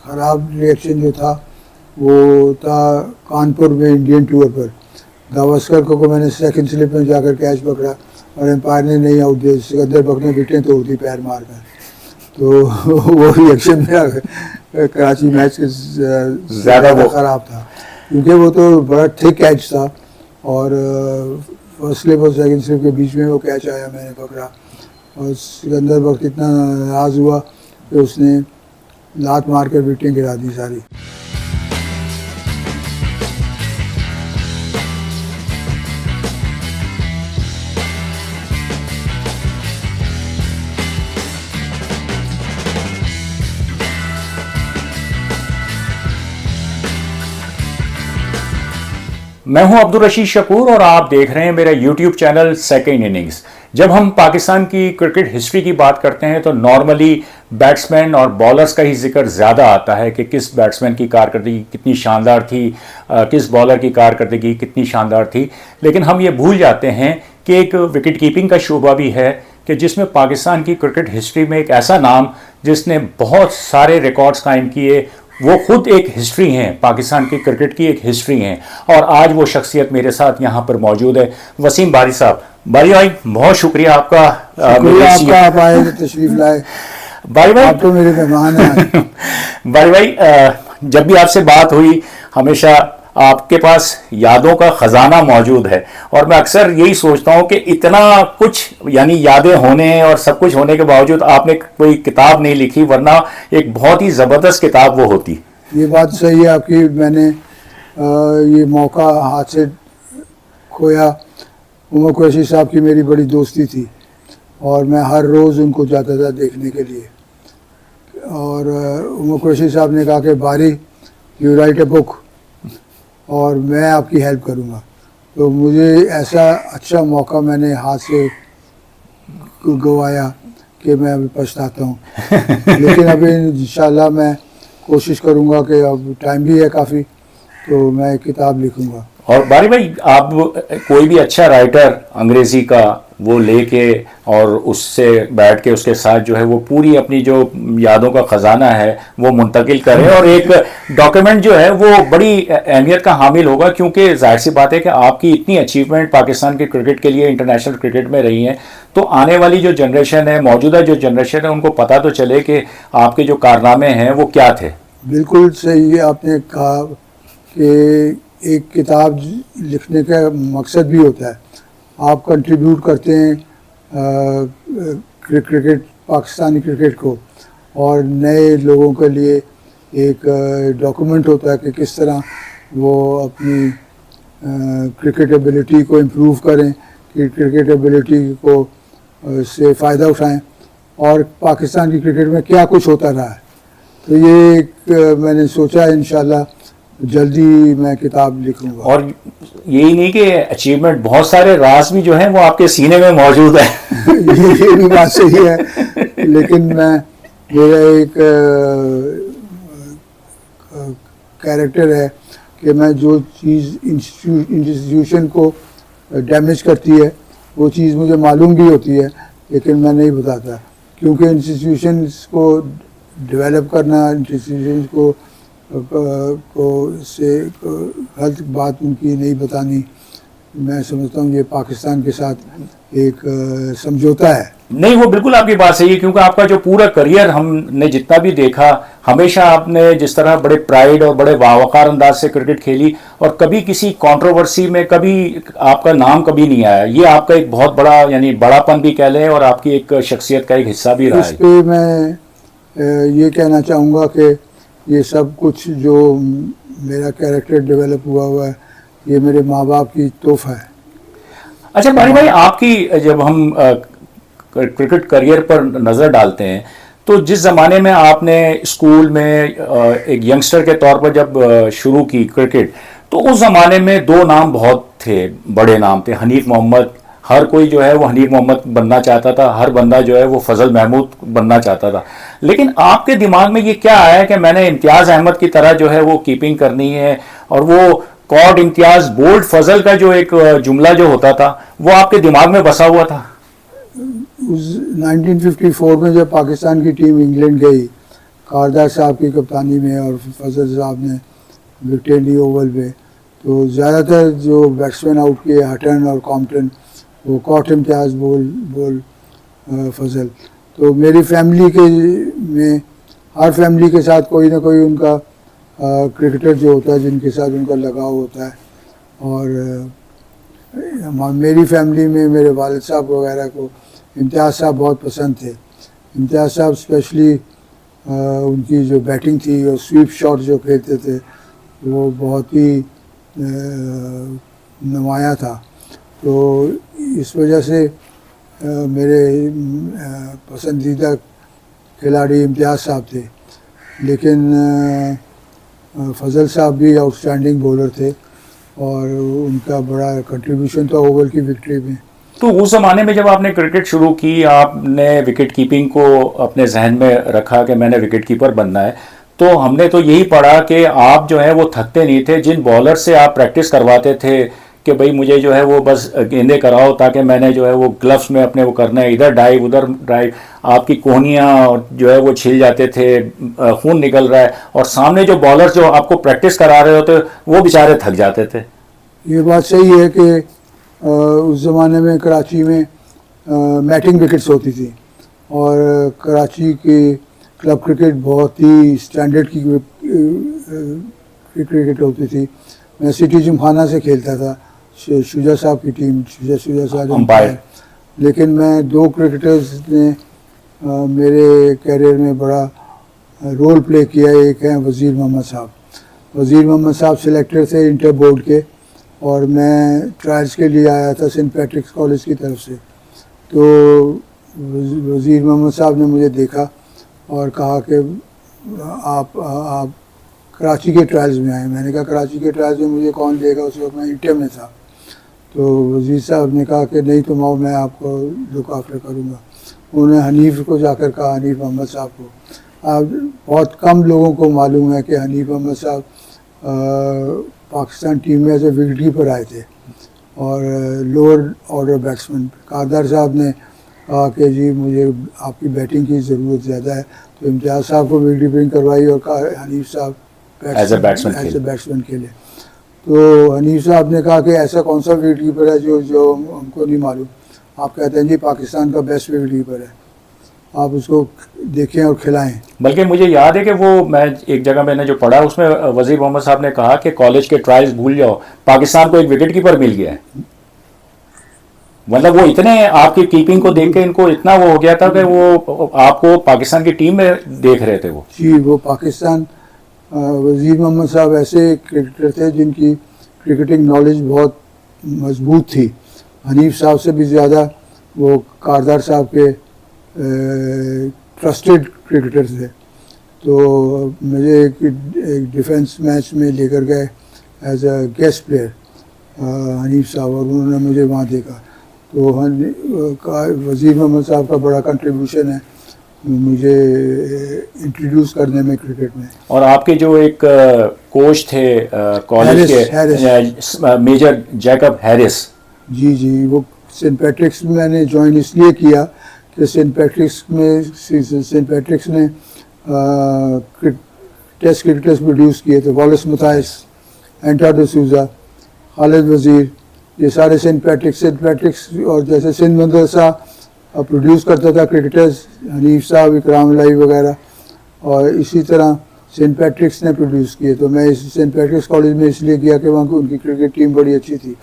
خراب ریئیکشن جو تھا وہ تھا کانپور میں انڈین ٹور پر گواسکر کو میں نے سیکنڈ سلپ میں جا کر کیچ پکڑا اور امپائر نے نہیں آؤٹ دیا. سکندر بک نے وکٹیں توڑ دی پیر مار کر. تو وہ ریئیکشن میرا کراچی میچ زیادہ خراب تھا کیونکہ وہ تو بڑا ٹھیک کیچ تھا اور فرسٹ سلپ اور سیکنڈ سلپ کے بیچ میں وہ کیچ آیا, میں نے پکڑا اور سکندر وقت اتنا ناراض ہوا کہ اس نے لات مار کر وکٹیں گرا دی ساری. میں ہوں عبدالرشید شکور اور آپ دیکھ رہے ہیں میرا یوٹیوب چینل سیکنڈ اننگز. جب ہم پاکستان کی کرکٹ ہسٹری کی بات کرتے ہیں تو نارملی بیٹسمین اور بالرز کا ہی ذکر زیادہ آتا ہے کہ کس بیٹسمین کی کارکردگی کتنی شاندار تھی, کس بالر کی کارکردگی کتنی شاندار تھی. لیکن ہم یہ بھول جاتے ہیں کہ ایک وکٹ کیپنگ کا شعبہ بھی ہے کہ جس میں پاکستان کی کرکٹ ہسٹری میں ایک ایسا نام جس نے بہت سارے ریکارڈز قائم کیے, وہ خود ایک ہسٹری ہیں, پاکستان کی کرکٹ کی ایک ہسٹری ہیں. اور آج وہ شخصیت میرے ساتھ یہاں پر موجود ہے, وسیم باری صاحب. باری بھائی بہت شکریہ آپ کا, آپ آئے تشریف لائے. باری بھائی آپ تو میرے مہمان ہیں. باری بھائی جب بھی آپ سے بات ہوئی ہمیشہ آپ کے پاس یادوں کا خزانہ موجود ہے اور میں اکثر یہی سوچتا ہوں کہ اتنا کچھ یعنی یادیں ہونے اور سب کچھ ہونے کے باوجود آپ نے کوئی کتاب نہیں لکھی, ورنہ ایک بہت ہی زبردست کتاب وہ ہوتی. یہ بات صحیح ہے آپ کی. میں نے یہ موقع ہاتھ سے کھویا. عمر قریشی صاحب کی میری بڑی دوستی تھی اور میں ہر روز ان کو جاتا تھا دیکھنے کے لیے. اور عمر قریشی صاحب نے کہا کہ باری یو رائٹ اے بک اور میں آپ کی ہیلپ کروں گا. تو مجھے ایسا اچھا موقع میں نے ہاتھ سے گوایا کہ میں ابھی پچھتاتا ہوں. لیکن ابھی انشاءاللہ میں کوشش کروں گا کہ اب ٹائم بھی ہے کافی تو میں ایک کتاب لکھوں گا. اور باری بھائی آپ کوئی بھی اچھا رائٹر انگریزی کا وہ لے کے اور اس سے بیٹھ کے اس کے ساتھ جو ہے وہ پوری اپنی جو یادوں کا خزانہ ہے وہ منتقل کرے اور ایک ڈاکیومنٹ جو ہے وہ بڑی اہمیت کا حامل ہوگا, کیونکہ ظاہر سی بات ہے کہ آپ کی اتنی اچیومنٹ پاکستان کے کرکٹ کے لیے انٹرنیشنل کرکٹ میں رہی ہیں, تو آنے والی جو جنریشن ہے, موجودہ جو جنریشن ہے, ان کو پتہ تو چلے کہ آپ کے جو کارنامے ہیں وہ کیا تھے. بالکل صحیح آپ نے کہا کہ ایک کتاب لکھنے کا مقصد بھی ہوتا ہے. آپ کنٹریبیوٹ کرتے ہیں کرکٹ پاکستانی کرکٹ کو اور نئے لوگوں کے لیے ایک ڈاکومنٹ ہوتا ہے کہ کس طرح وہ اپنی کرکٹ ایبلٹی کو امپروو کریں, کہ کرکٹ ایبلٹی کو سے فائدہ اٹھائیں اور پاکستان کی کرکٹ میں کیا کچھ ہوتا رہا ہے. تو یہ ایک میں نے سوچا انشاءاللہ جلدی میں کتاب لکھوں گا. اور یہی نہیں کہ اچیومنٹ, بہت سارے راز بھی جو ہیں وہ آپ کے سینے میں موجود ہیں. یہ بھی بات صحیح ہے, لیکن میرا ایک کیریکٹر ہے کہ میں جو چیز انسٹیٹیوشن کو ڈیمیج کرتی ہے وہ چیز مجھے معلوم بھی ہوتی ہے لیکن میں نہیں بتاتا, کیونکہ انسٹیٹیوشنس کو ڈیولپ کرنا, انسٹیٹیوشنس کو سے غلط بات ان کی نہیں بتانی, میں سمجھتا ہوں یہ پاکستان کے ساتھ ایک سمجھوتا ہے. نہیں وہ بالکل آپ کی بات صحیح ہے, کیونکہ آپ کا جو پورا کریئر ہم نے جتنا بھی دیکھا ہمیشہ آپ نے جس طرح بڑے پرائیڈ اور بڑے باوقار انداز سے کرکٹ کھیلی اور کبھی کسی کنٹروورسی میں کبھی آپ کا نام کبھی نہیں آیا. یہ آپ کا ایک بہت بڑا یعنی بڑا پن بھی کہہ لیں اور آپ کی ایک شخصیت کا ایک حصہ بھی رہا ہے. اس پہ میں یہ کہنا چاہوں گا کہ یہ سب کچھ جو میرا کیریکٹر ڈیولپ ہوا ہے یہ میرے ماں باپ کی تحفہ ہے. اچھا باری بھائی, آپ کی جب ہم کرکٹ کریئر پر نظر ڈالتے ہیں تو جس زمانے میں آپ نے اسکول میں ایک ینگسٹر کے طور پر جب شروع کی کرکٹ, تو اس زمانے میں دو نام بہت تھے, بڑے نام تھے. حنیف محمد, ہر کوئی جو ہے وہ حنیف محمد بننا چاہتا تھا, ہر بندہ جو ہے وہ فضل محمود بننا چاہتا تھا. لیکن آپ کے دماغ میں یہ کیا آیا کہ میں نے امتیاز احمد کی طرح جو ہے وہ کیپنگ کرنی ہے, اور وہ کارڈ امتیاز بولڈ فضل کا جو ایک جملہ جو ہوتا تھا وہ آپ کے دماغ میں بسا ہوا تھا؟ 1954 میں جب پاکستان کی ٹیم انگلینڈ گئی, کاردار صاحب کی کپتانی میں اور فضل صاحب نے وکٹیں لی اوول پہ. تو زیادہ تر جو بیٹسمین آؤٹ کیے ہٹن اور کامپٹن وہ کاٹ امتیاز بول فضل. تو میری فیملی کے میں ہر فیملی کے ساتھ کوئی نہ کوئی ان کا کرکٹر جو ہوتا ہے جن کے ساتھ ان کا لگاؤ ہوتا ہے. اور میری فیملی میں میرے والد صاحب وغیرہ کو امتیاز صاحب بہت پسند تھے. امتیاز صاحب اسپیشلی ان کی جو بیٹنگ تھی اور سویپ شاٹ جو کھیلتے تھے وہ بہت ہی نمایاں تھا. تو اس وجہ سے میرے پسندیدہ کھلاڑی امتیاز صاحب تھے. لیکن فضل صاحب بھی آؤٹ اسٹینڈنگ بولر تھے اور ان کا بڑا کنٹریبیوشن تھا اوول کی وکٹری میں. تو اس زمانے میں جب آپ نے کرکٹ شروع کی آپ نے وکٹ کیپنگ کو اپنے ذہن میں رکھا کہ میں نے وکٹ کیپر بننا ہے, تو ہم نے تو یہی پڑھا کہ آپ جو ہے وہ تھکتے نہیں تھے. جن بالر سے آپ پریکٹس کرواتے تھے کہ بھئی مجھے جو ہے وہ بس گیندیں کراؤ تاکہ میں نے جو ہے وہ گلفز میں اپنے وہ کرنا ہے, ادھر ڈائیو ادھر ڈائیو, آپ کی کوہنیاں جو ہے وہ چھل جاتے تھے, خون نکل رہا ہے, اور سامنے جو بالر جو آپ کو پریکٹس کرا رہے ہوتے وہ بیچارے تھک جاتے تھے. یہ بات صحیح ہے کہ اس زمانے میں کراچی میں میٹنگ وکٹس ہوتی تھی اور کراچی کی کلب کرکٹ بہت ہی اسٹینڈرڈ کی کرکٹ ہوتی تھی. میں سٹی جم خانہ سے کھیلتا تھا, شجاع صاحب کی ٹیم, شجاع صاحب امپائر. لیکن میں 2 کرکٹرز نے میرے کیریئر میں بڑا رول پلے کیا. ایک ہیں وزیر محمد صاحب. وزیر محمد صاحب سلیکٹر تھے انٹر بورڈ کے اور میں ٹرائلز کے لیے آیا تھا سینٹ پیٹرکس کالج کی طرف سے. تو وزیر محمد صاحب نے مجھے دیکھا اور کہا کہ آپ کراچی کے ٹرائلز میں آئے. میں نے کہا کراچی کے ٹرائلز میں مجھے کون لے گا, اس وقت میں انٹر میں تھا. تو وزیر صاحب نے کہا کہ نہیں تم آؤ, میں آپ کو لک آفٹر کروں گا. انہوں نے حنیف کو جا کر کہا, حنیف محمد صاحب کو. بہت کم لوگوں کو معلوم ہے کہ حنیف محمد صاحب پاکستان ٹیم میں ایز اے وکٹ کیپر آئے تھے اور لوور آرڈر بیٹسمین. کاردار صاحب نے کہا کہ جی مجھے آپ کی بیٹنگ کی ضرورت زیادہ ہے, تو امتیاز صاحب کو وکٹ کیپرنگ کروائی اور کہا حنیف صاحب ایز اے بیٹسمین کھیلے. تو حنیف صاحب نے کہا کہ ایسا کون سا وکٹ کیپر ہے جو ہم کو نہیں معلوم. آپ کہتے ہیں جی پاکستان کا بیسٹ وکٹ کیپر ہے, آپ اس کو دیکھیں اور کھلائیں. بلکہ مجھے یاد ہے کہ وہ میں ایک جگہ میں نے جو پڑھا اس میں وزیر محمد صاحب نے کہا کہ کالج کے ٹرائلز بھول جاؤ, پاکستان کو ایک وکٹ کیپر مل گیا ہے. مطلب وہ اتنے آپ کی کیپنگ کو دیکھ کے ان کو اتنا وہ ہو گیا تھا کہ وہ آپ کو پاکستان کی ٹیم میں دیکھ رہے تھے. وہ جی وہ پاکستان وزیر محمد صاحب ایسے کرکٹر تھے جن کی کرکٹنگ نالج بہت مضبوط تھی. حنیف صاحب سے بھی زیادہ وہ کاردار صاحب کے ٹرسٹڈ کرکٹر تھے. تو مجھے ایک ڈیفنس میچ میں لے کر گئے as a guest player Hanif صاحب, اور انہوں نے مجھے وہاں دیکھا. تو وزیر محمد صاحب کا بڑا کنٹریبیوشن ہے مجھے انٹروڈیوس کرنے میں کرکٹ میں. اور آپ کے جو ایک کوچ تھے کالج کے میجر جیکب ہیرس, جی وہ سینٹ پیٹرکس میں میں نے جوائن اس لیے کیا کہ سینٹ پیٹرکس نے ٹیسٹ کرکٹرز پروڈیوس کیے تھے. والیس متھائس, اینٹا ڈسوزا, خالد وزیر, یہ سارے سینٹ پیٹرکس اور جیسے سندھ مدرسہ پروڈیوس کرتا تھا کرکٹرز, حنیف صاحب, اکرام الہی وغیرہ, اور اسی طرح سینٹ پیٹرکس نے پروڈیوس کیے. تو میں سینٹ پیٹرکس کالج میں اس لیے کیا کہ وہاں ان کی کرکٹ ٹیم بڑی اچھی تھی.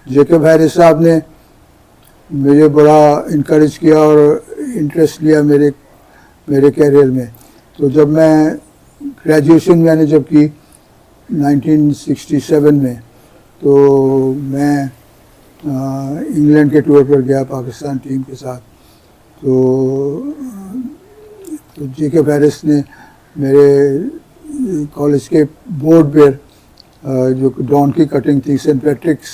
جیکب ہیرس صاحب نے مجھے بڑا انکریج کیا اور انٹرسٹ لیا میرے کیریئر میں. تو جب میں گریجویشن میں نے جب کی 1967 میں, تو میں انگلینڈ کے ٹور پر گیا پاکستان ٹیم کے ساتھ. تو جیکب ہیرس نے میرے کالج کے بورڈ پر جو ڈان کی کٹنگ تھی, Saint Patrick's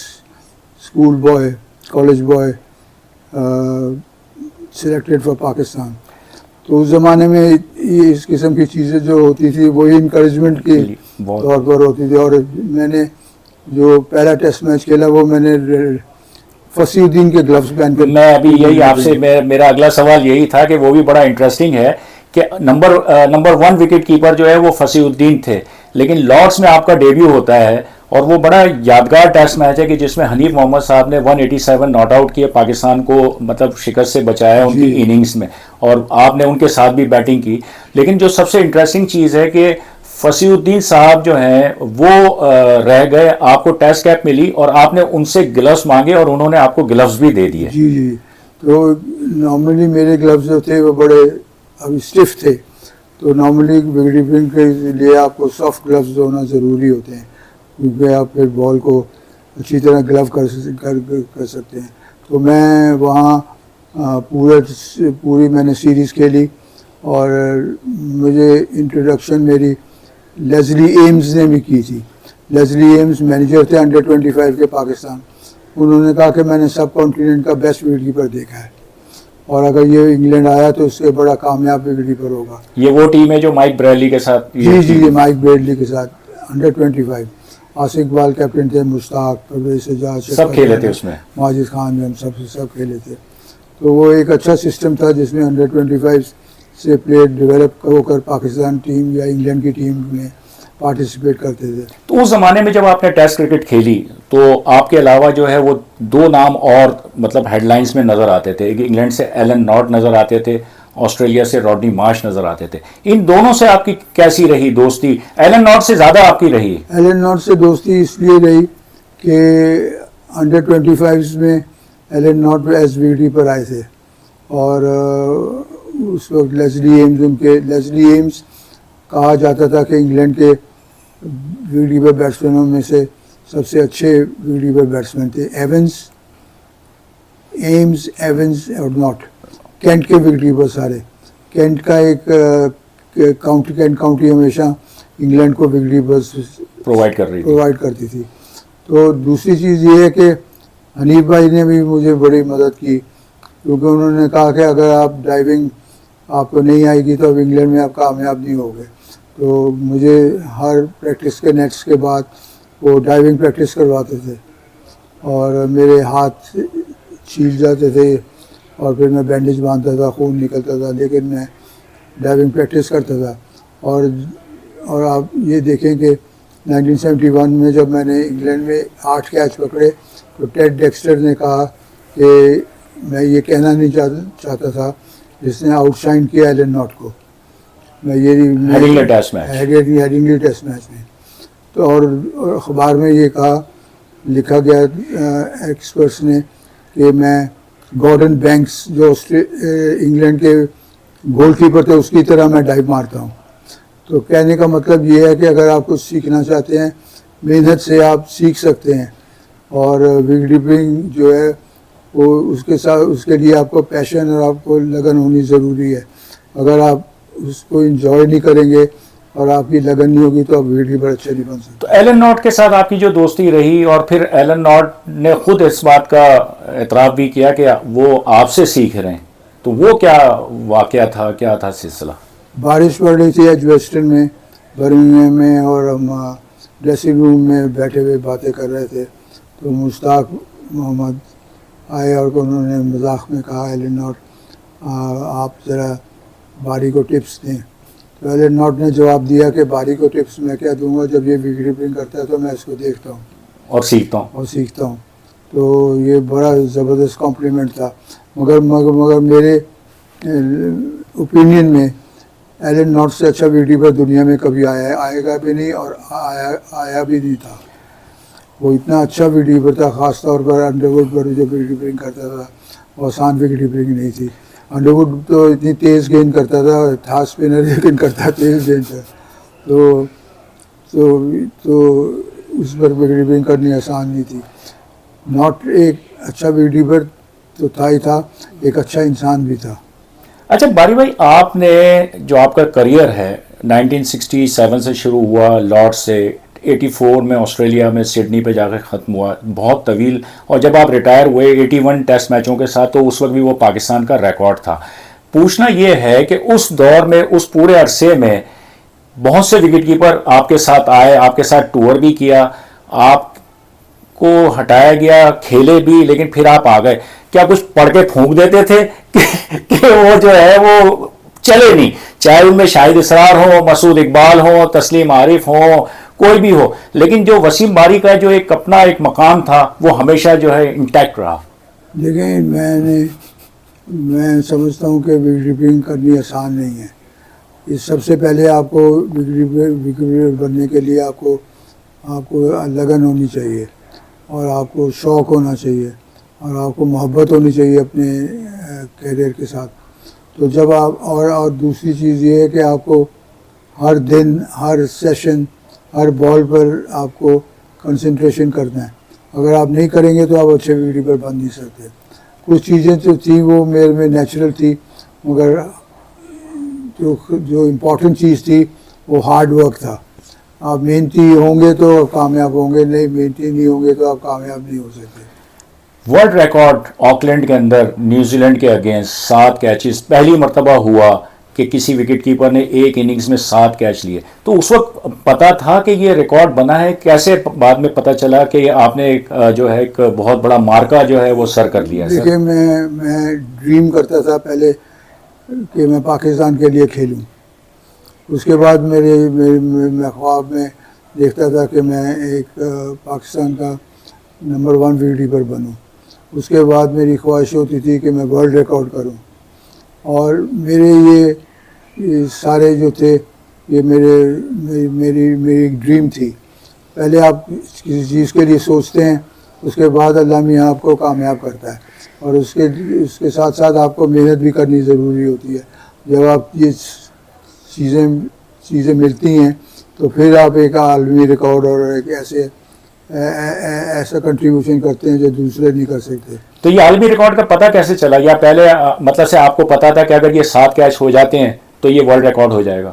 school boy, college boy selected for Pakistan. تو اس زمانے میں اس قسم کی چیزیں جو ہوتی تھی وہی انکریجمنٹ کے طور پر ہوتی تھی. اور میں نے جو پہلا ٹیسٹ میچ کھیلا وہ میں نے فصیح الدین کے گلوز پہن کر. میں ابھی یہی آپ سے میرا اگلا سوال یہی تھا کہ وہ بھی بڑا انٹرسٹنگ ہے کہ نمبر 1 وکٹ کیپر جو ہے وہ فصیح الدین تھے، لیکن لارڈس میں آپ کا ڈیبیو ہوتا ہے اور وہ بڑا یادگار ٹیسٹ میچ ہے کہ جس میں حنیف محمد صاحب نے 187 ناٹ آؤٹ کیے، پاکستان کو مطلب شکست سے بچایا ان کی اننگز میں، اور آپ نے ان کے ساتھ بھی بیٹنگ کی. لیکن جو سب سے انٹرسٹنگ چیز ہے کہ فصیح الدین صاحب جو ہیں وہ رہ گئے، آپ کو ٹیسٹ کیپ ملی اور آپ نے ان سے گلوز مانگے اور انہوں نے آپ کو گلوز بھی دے دیے. جی تو نارملی میرے گلوز جو تھے وہ بڑے ابھی اسٹف تھے، تو نارملی وکٹ کیپنگ کے لیے آپ کو سافٹ گلوز ہونا ضروری ہوتے ہیں، کیونکہ آپ پھر بال کو اچھی طرح گلو کر سکتے ہیں. تو میں وہاں پوری میں نے سیریز کھیلی، اور مجھے انٹروڈکشن میری لیزلی ایمز نے بھی کی تھی. لیزلی ایمز مینیجر تھے انڈر 25 کے پاکستان. انہوں نے کہا کہ میں نے سب کانٹیننٹ کا بیسٹ وکٹ کیپر دیکھا ہے، اور اگر یہ انگلینڈ آیا تو اس سے بڑا کامیاب وکٹ کیپر ہوگا. یہ وہ ٹیم ہے جو مائک بریڈلی کے ساتھ؟ جی مائک بریڈلی کے ساتھ انڈر 25. آصف اقبال کیپٹن تھے، مشتاق، پرویز سجاد، سب کھیلے تھے اس میں، ماجد خان، ہم سب کھیلے تھے. تو وہ ایک اچھا سسٹم تھا جس میں انڈر 25 سے پلیئر ڈیولپ ہو کر پاکستان ٹیم یا انگلینڈ کی ٹیم میں پارٹیسپیٹ کرتے تھے. تو اس زمانے میں جب آپ نے ٹیسٹ کرکٹ کھیلی تو آپ کے علاوہ جو ہے وہ 2 نام اور مطلب ہیڈ لائنز میں نظر آتے تھے. انگلینڈ سے ایلن ناٹ نظر آتے تھے، آسٹریلیا سے راڈنی مارش نظر آتے تھے. ان دونوں سے آپ کی کیسی رہی دوستی؟ ایلن ناٹ سے زیادہ آپ کی رہی؟ ایلن ناٹ سے دوستی اس لیے رہی کہ انڈر 25 میں Alan Knott as wicket keeper آئے تھے، اور اس وقت لیزلی ایمز کہا جاتا تھا کہ انگلینڈ کے وکٹ کیپر بیٹسمینوں میں سے سب سے اچھے وکٹ کیپر بیٹسمین تھے. ایونز اور ناٹ کینٹ کے وکٹ کیپر سارے. کینٹ کا ایک کینٹ کاؤنٹی ہمیشہ انگلینڈ کو وکٹ کیپرز پرووائڈ کرتی تھی. تو دوسری چیز یہ ہے کہ حنیف بھائی نے بھی مجھے بڑی مدد کی، کیونکہ انہوں نے کہا کہ اگر آپ ڈائیونگ آپ کو نہیں آئے گی تو اب انگلینڈ میں آپ کامیاب نہیں ہوگے. تو مجھے ہر پریکٹس کے نیٹس کے بعد وہ ڈائیونگ پریکٹس کرواتے تھے، اور میرے ہاتھ چھیل جاتے تھے اور پھر میں بینڈیج باندھتا تھا، خون نکلتا تھا، لیکن میں ڈائیونگ پریکٹس کرتا تھا. اور آپ یہ دیکھیں کہ 1971 میں جب میں نے انگلینڈ میں 8 کیچ پکڑے تو ٹیڈ ڈیکسٹر نے کہا کہ میں یہ کہنا نہیں چاہتا تھا جس نے آؤٹ شائن کیا ایلن ناٹ کو. میں ہیڈنگلے ٹیسٹ میچ میں تو اور اخبار میں یہ لکھا گیا ایکسپرٹس نے کہ میں گارڈن بینکس جو انگلینڈ کے گول کیپر تھے اس کی طرح میں ڈائیو مارتا ہوں. تو کہنے کا مطلب یہ ہے کہ اگر آپ کچھ سیکھنا چاہتے ہیں محنت سے آپ سیکھ سکتے ہیں، اور وکٹ کیپنگ جو ہے وہ اس کے لیے آپ کو پیشن اور آپ کو لگن ہونی ضروری ہے. اگر آپ اس کو انجوائے نہیں کریں گے اور آپ کی لگن نہیں ہوگی تو آپ وکٹ کیپر اچھے نہیں بن سکتے. تو ایلن ناٹ کے ساتھ آپ کی جو دوستی رہی، اور پھر ایلن ناٹ نے خود اس بات کا اعتراف بھی کیا کہ وہ آپ سے سیکھ رہے ہیں، تو وہ کیا واقعہ تھا، کیا تھا سلسلہ؟ بارش پڑ رہی تھی ایج ویسٹرن میں برمنگھم میں، اور ہم ڈریسنگ روم میں بیٹھے ہوئے باتیں کر رہے تھے. تو مشتاق محمد آئے اور انہوں نے مذاق میں کہا ایلن ناٹ آپ ذرا باری کو ٹپس دیں. تو ایلن ناٹ نے جواب دیا کہ باری کو ٹپس میں کیا دوں گا، جب یہ وکٹ کیپنگ کرتا ہے تو میں اس کو دیکھتا ہوں اور سیکھتا ہوں. تو یہ بڑا زبردست کمپلیمنٹ تھا. مگر میرے اوپینین میں ایلن ناٹ سے اچھا وکٹ کیپر دنیا میں کبھی آئے گا بھی نہیں، اور آیا بھی نہیں تھا. وہ اتنا اچھا وکٹ کیپر تھا، خاص طور پر انڈر ووڈ پر جو وکٹ کیپرنگ کرتا تھا وہ آسان وکٹ کیپرنگ نہیں تھی. انڈر ووڈ تو اتنی تیز گیند کرتا تھا، تھا اسپنر لیکن کرتا تیز گیند تھا. تو اس پر وکٹ کیپرنگ کرنی آسان نہیں تھی. ناٹ ایک اچھا وکٹ کیپر تو تھا ہی تھا، ایک اچھا انسان بھی تھا. اچھا باری بھائی، آپ نے جو آپ کا کریئر ہے 1967 سے شروع ہوا لارڈ سے، 84 میں آسٹریلیا میں سڈنی پہ جا کے ختم ہوا، بہت طویل. اور جب آپ ریٹائر ہوئے 81 ٹیسٹ میچوں کے ساتھ، تو اس وقت بھی وہ پاکستان کا ریکارڈ تھا. پوچھنا یہ ہے کہ اس دور میں، اس پورے عرصے میں بہت سے وکٹ کیپر آپ کے ساتھ آئے، آپ کے ساتھ ٹور بھی کیا، آپ کو ہٹایا گیا، کھیلے بھی، لیکن پھر آپ آ گئے. کیا کچھ پڑھ کے پھونک دیتے تھے کہ وہ جو ہے وہ چلے نہیں, چاہے ان میں شاہد اسرار ہو, مسعود اقبال ہو, تسلیم عارف ہو, کوئی بھی ہو, لیکن جو وسیم باری کا جو ایک اپنا ایک مقام تھا وہ ہمیشہ جو ہے انٹیکٹ رہا. دیکھیں میں سمجھتا ہوں کہ وکٹ کیپنگ کرنی آسان نہیں ہے. اس سب سے پہلے آپ کو وکٹ کیپر بننے کے لیے آپ کو لگن ہونی چاہیے, اور آپ کو شوق ہونا چاہیے, اور آپ کو محبت ہونی چاہیے اپنے کیریئر کے ساتھ. تو جب آپ اور دوسری چیز یہ ہے کہ آپ کو ہر دن, ہر سیشن, ہر بال پر آپ کو کنسنٹریشن کرنا ہے. اگر آپ نہیں کریں گے تو آپ اچھے وکٹ کیپر بن نہیں سکتے. کچھ چیزیں تو تھیں وہ میرے میں نیچرل تھی, مگر جو امپورٹنٹ چیز تھی وہ ہارڈ ورک تھا. آپ محنتی ہوں گے تو کامیاب ہوں گے, نہیں محنتی نہیں ہوں گے تو آپ کامیاب نہیں ہو سکتے. ورلڈ ریکارڈ آکلینڈ کے اندر نیوزی لینڈ کے اگینسٹ 7 کیچز پہلی مرتبہ ہوا کہ کسی وکٹ کیپر نے ایک اننگز میں 7 کیچ لیے. تو اس وقت پتا تھا کہ یہ ریکارڈ بنا ہے, کیسے بعد میں پتا چلا کہ آپ نے جو ہے ایک بہت بڑا مارکا جو ہے وہ سر کر لیا؟ دیکھیں میں ڈریم کرتا تھا پہلے کہ میں پاکستان کے لیے کھیلوں. اس کے بعد میں خواب میں دیکھتا تھا کہ میں ایک پاکستان کا نمبر 1 وکٹ کیپر بنوں. اس کے بعد میری خواہش ہوتی تھی کہ میں ورلڈ ریکارڈ کروں. اور میرے یہ سارے جو تھے یہ میری ایک ڈریم تھی. پہلے آپ کسی چیز کے لیے سوچتے ہیں, اس کے بعد اللہ میاں آپ کو کامیاب کرتا ہے, اور اس کے ساتھ ساتھ آپ کو محنت بھی کرنی ضروری ہوتی ہے. جب آپ یہ چیزیں ملتی ہیں تو پھر آپ ایک عالمی ریکارڈ اور ایک ایسا کنٹریبیوشن کرتے ہیں جو دوسرے نہیں کر سکتے. تو یہ عالمی ریکارڈ کا پتہ کیسے چلا, یا پہلے مطلب سے آپ کو پتا تھا کہ اگر یہ 7 کیچ ہو جاتے ہیں تو یہ ورلڈ ریکارڈ ہو جائے گا؟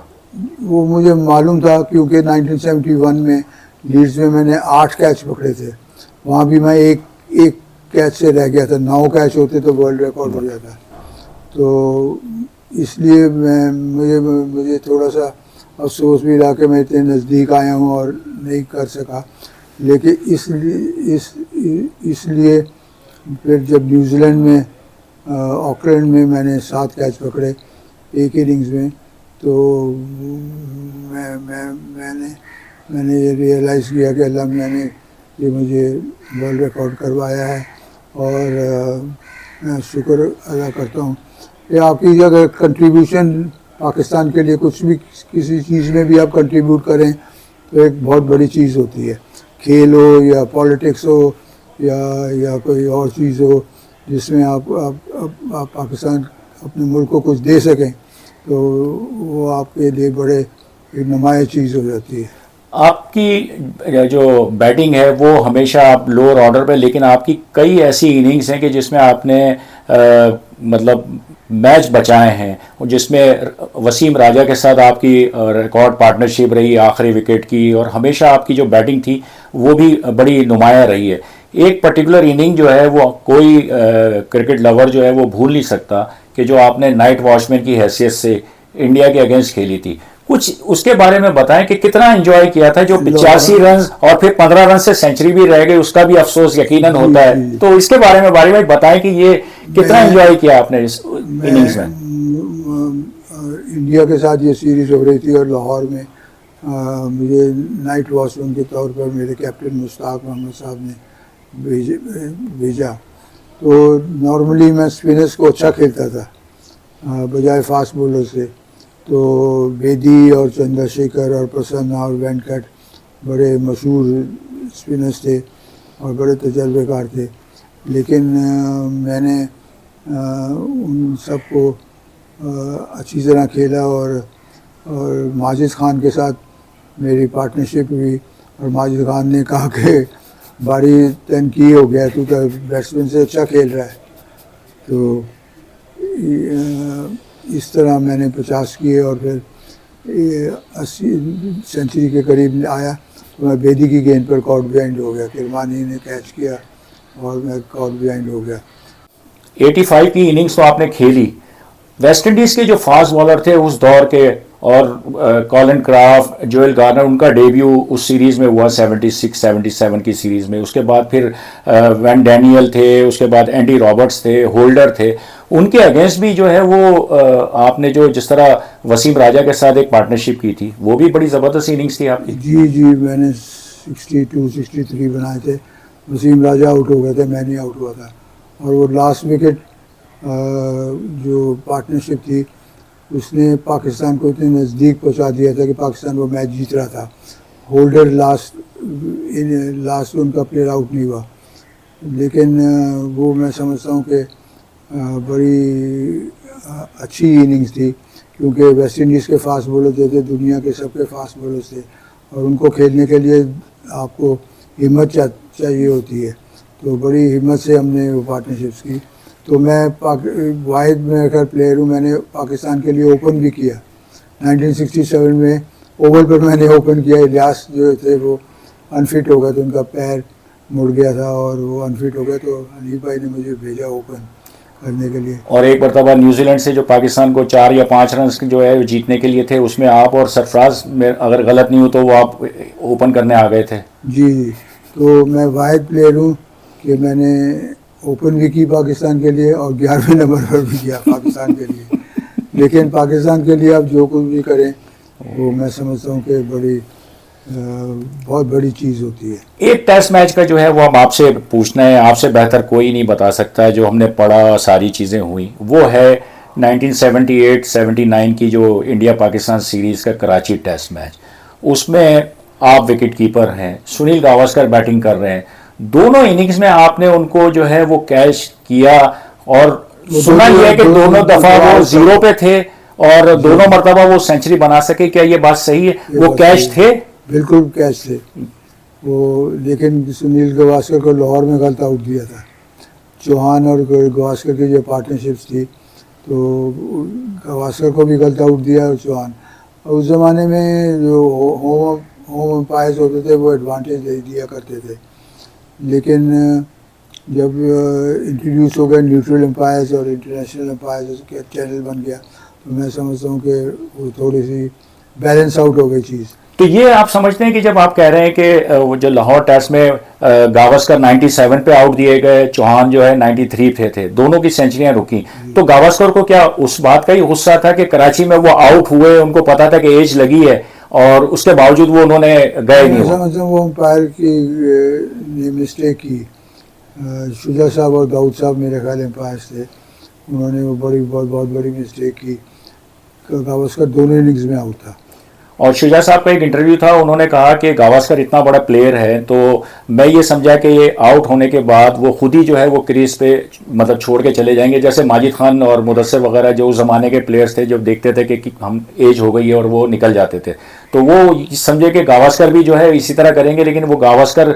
وہ مجھے معلوم تھا کیونکہ 1971 میں لیڈز میں میں نے 8 کیچ پکڑے تھے. وہاں بھی میں ایک کیچ سے رہ گیا تھا. 9 کیچ ہوتے تو ورلڈ ریکارڈ ہو جاتا. تو اس لیے مجھے تھوڑا سا افسوس بھی رہا کہ میں اتنے نزدیک آیا ہوں اور نہیں کر سکا. لیکن اس لیے پھر جب نیوزی لینڈ میں آکلینڈ میں نے 7 کیچ پکڑے ایک اننگز میں, تو میں نے یہ ریئلائز کیا کہ اللہ میاں نے یہ مجھے ورلڈ ریکارڈ کروایا ہے. اور میں شکر ادا کرتا ہوں کہ آپ کی اگر کنٹریبیوشن پاکستان کے لیے کچھ بھی کسی چیز میں بھی آپ کنٹریبیوٹ کریں تو ایک بہت بڑی چیز ہوتی ہے. کھیل ہو یا پالیٹکس ہو یا کوئی اور چیز ہو جس میں آپ پاکستان اپنے ملک کو کچھ دے سکیں تو وہ آپ کے لیے بڑے ایک نمایاں چیز ہو جاتی ہے. آپ کی جو بیٹنگ ہے وہ ہمیشہ آپ لوور آرڈر پہ, لیکن آپ کی کئی ایسی اننگز ہیں کہ جس میں آپ نے مطلب میچ بچائے ہیں, جس میں وسیم راجہ کے ساتھ آپ کی ریکارڈ پارٹنرشپ رہی آخری وکٹ کی, اور ہمیشہ آپ کی جو بیٹنگ تھی وہ بھی بڑی نمایاں رہی ہے. ایک پرٹیکولر اننگ جو ہے وہ کوئی کرکٹ لور جو ہے وہ بھول نہیں سکتا کہ جو آپ نے نائٹ واچ مین کی حیثیت سے انڈیا کے اگینسٹ کھیلی تھی. کچھ اس کے بارے میں بتائیں کہ کتنا انجوائے کیا تھا, جو 85 رنز اور پھر 15 رن سے سینچری بھی رہ گئی, اس کا بھی افسوس یقیناً ہوتا ہے. تو اس کے بارے میں بتائیں کہ یہ کتنا انجوائے کیا آپ نے اس اننگز میں. انڈیا کے ساتھ یہ سیریز ہو رہی تھی اور لاہور میں مجھے نائٹ واچ مین کے طور پر میرے کیپٹن مشتاق محمد صاحب نے بھیجا. تو نارملی میں اسپنرس کو اچھا کھیلتا تھا بجائے فاسٹ بولر سے. تو بیدی اور چندر شیکھر اور پرسنا اور وینکٹ بڑے مشہور اسپنرس تھے اور بڑے تجربے کار تھے. لیکن میں نے ان سب کو اچھی طرح کھیلا, اور ماجد خان کے ساتھ میری پارٹنرشپ ہوئی, اور ماجد خان نے کہا کہ باری تنقید ہو گیا, تو بیٹسمین سے اچھا کھیل رہا ہے. تو اس طرح میں نے 50 کیے, اور پھر 80 سینچری کے قریب آیا تو میں بیدی کی گیند پر کاٹ بہائنڈ ہو گیا. کرمانی نے کیچ کیا اور میں کاٹ بہائنڈ ہو گیا. 85 کی اننگز تو آپ نے کھیلی. ویسٹ انڈیز کے جو فاسٹ بالر تھے اس دور کے, اور کالن کرافٹ, جوئل گارنر, ان کا ڈیبیو اس سیریز میں ہوا 76-77 کی سیریز میں. اس کے بعد پھر وین ڈینیل تھے, اس کے بعد اینڈی رابرٹس تھے, ہولڈر تھے. ان کے اگینسٹ بھی جو ہے وہ آپ نے جو جس طرح وسیم راجہ کے ساتھ ایک پارٹنرشپ کی تھی وہ بھی بڑی زبردست اننگز تھی آپ کی. جی میں نے 62 63 بنائے تھے. وسیم راجہ آؤٹ ہو گئے تھے, میں نہیں آؤٹ ہوا تھا, اور وہ لاسٹ وکٹ جو پارٹنرشپ تھی اس نے پاکستان کو اتنے نزدیک پہنچا دیا تھا کہ پاکستان وہ میچ جیت رہا تھا. ہولڈر لاسٹ ان کا پلیئر آؤٹ نہیں ہوا, لیکن وہ میں سمجھتا ہوں کہ بڑی اچھی اننگز تھی, کیونکہ ویسٹ انڈیز کے فاسٹ بولر جو تھے دنیا کے سب کے فاسٹ بولرز تھے, اور ان کو کھیلنے کے لیے آپ کو ہمت چاہیے ہوتی ہے. تو بڑی ہمت سے ہم نے وہ پارٹنرشپس کی. تو میں واحد میں اگر پلیئر ہوں, میں نے پاکستان کے لیے اوپن بھی کیا 1967 میں. اوول پر میں نے اوپن کیا. الیاس جو تھے وہ انفٹ ہو گئے تھے, ان کا پیر مڑ گیا تھا اور وہ انفٹ ہو گئے, تو حنیف بھائی نے مجھے بھیجا اوپن کرنے کے لیے. اور ایک مرتبہ نیوزی لینڈ سے جو پاکستان کو 4 یا 5 رنز جو ہے جیتنے کے لیے تھے, اس میں آپ اور سرفراز میں اگر غلط نہیں ہو تو وہ آپ اوپن کرنے آ گئے تھے. جی تو میں واحد پلیئر ہوں کہ میں نے اوپن بھی کی پاکستان کے لیے اور 11ویں نمبر پر بھی کیا پاکستان کے لیے. لیکن پاکستان کے لیے آپ جو کچھ بھی کریں وہ میں سمجھتا ہوں کہ بہت بڑی چیز ہوتی ہے. ایک ٹیسٹ میچ کا جو ہے وہ ہم آپ سے پوچھنا ہے, آپ سے بہتر کوئی نہیں بتا سکتا, جو ہم نے پڑھا ساری چیزیں ہوئیں, وہ ہے 1978-79 کی جو انڈیا پاکستان سیریز کا کراچی ٹیسٹ میچ. اس میں آپ وکٹ کیپر ہیں, سنیل گواسکر بیٹنگ کر رہے ہیں. دونوں اننگز میں آپ نے ان کو جو ہے وہ کیچ کیا, اور سنا یہ ہے کہ دونوں دفعہ وہ 0 پہ تھے اور دونوں مرتبہ وہ سینچری بنا سکے. کیا یہ بات صحیح ہے؟ وہ کیچ تھے؟ بالکل کیچ تھے وہ, لیکن سنیل گواسکر کو لاہور میں غلط آؤٹ دیا تھا. چوہان اور گواسکر کی جو پارٹنرشپس تھی تو گواسکر کو بھی غلط آؤٹ دیا اور چوہان. اس زمانے میں جو ہوم امپائرز ہوتے تھے وہ ایڈوانٹیج دیا کرتے تھے, لیکن جب انٹروڈیوس ہو گئے نیوٹرل امپائرز اور انٹرنیشنل امپائرز کے چینل بن گیا, تو میں سمجھتا ہوں کہ وہ تھوڑی سی بیلنس آؤٹ ہو گئی چیز. تو یہ آپ سمجھتے ہیں کہ جب آپ کہہ رہے ہیں کہ وہ جو لاہور ٹیسٹ میں گواسکر 97 پہ آؤٹ دیے گئے, چوہان جو ہے 93 پہ تھے, دونوں کی سینچریاں رکی, تو گواسکر کو کیا اس بات کا ہی غصہ تھا کہ کراچی میں وہ آؤٹ ہوئے, ان کو پتا تھا کہ ایج لگی ہے اور اس کے باوجود وہ انہوں نے گئے نہیں؟ سمجھتا ہوں وہ امپائر کی مسٹیک کی. شجاع صاحب اور داؤد صاحب میرے خیال امپائرس تھے, انہوں نے وہ بہت بڑی مسٹیک کی. گواسکر دونوں اننگز میں آؤٹ تھا. اور شجاع صاحب کا ایک انٹرویو تھا, انہوں نے کہا کہ گواسکر اتنا بڑا پلیئر ہے تو میں یہ سمجھا کہ یہ آؤٹ ہونے کے بعد وہ خود ہی جو ہے وہ کریز پہ مطلب چھوڑ کے چلے جائیں گے, جیسے ماجد خان اور مدثر وغیرہ جو اس زمانے کے پلیئرز تھے, جب دیکھتے تھے کہ ہم ایج ہو گئی ہے اور وہ نکل جاتے تھے, تو وہ سمجھے کہ گواسکر بھی جو ہے اسی طرح کریں گے. لیکن وہ گواسکر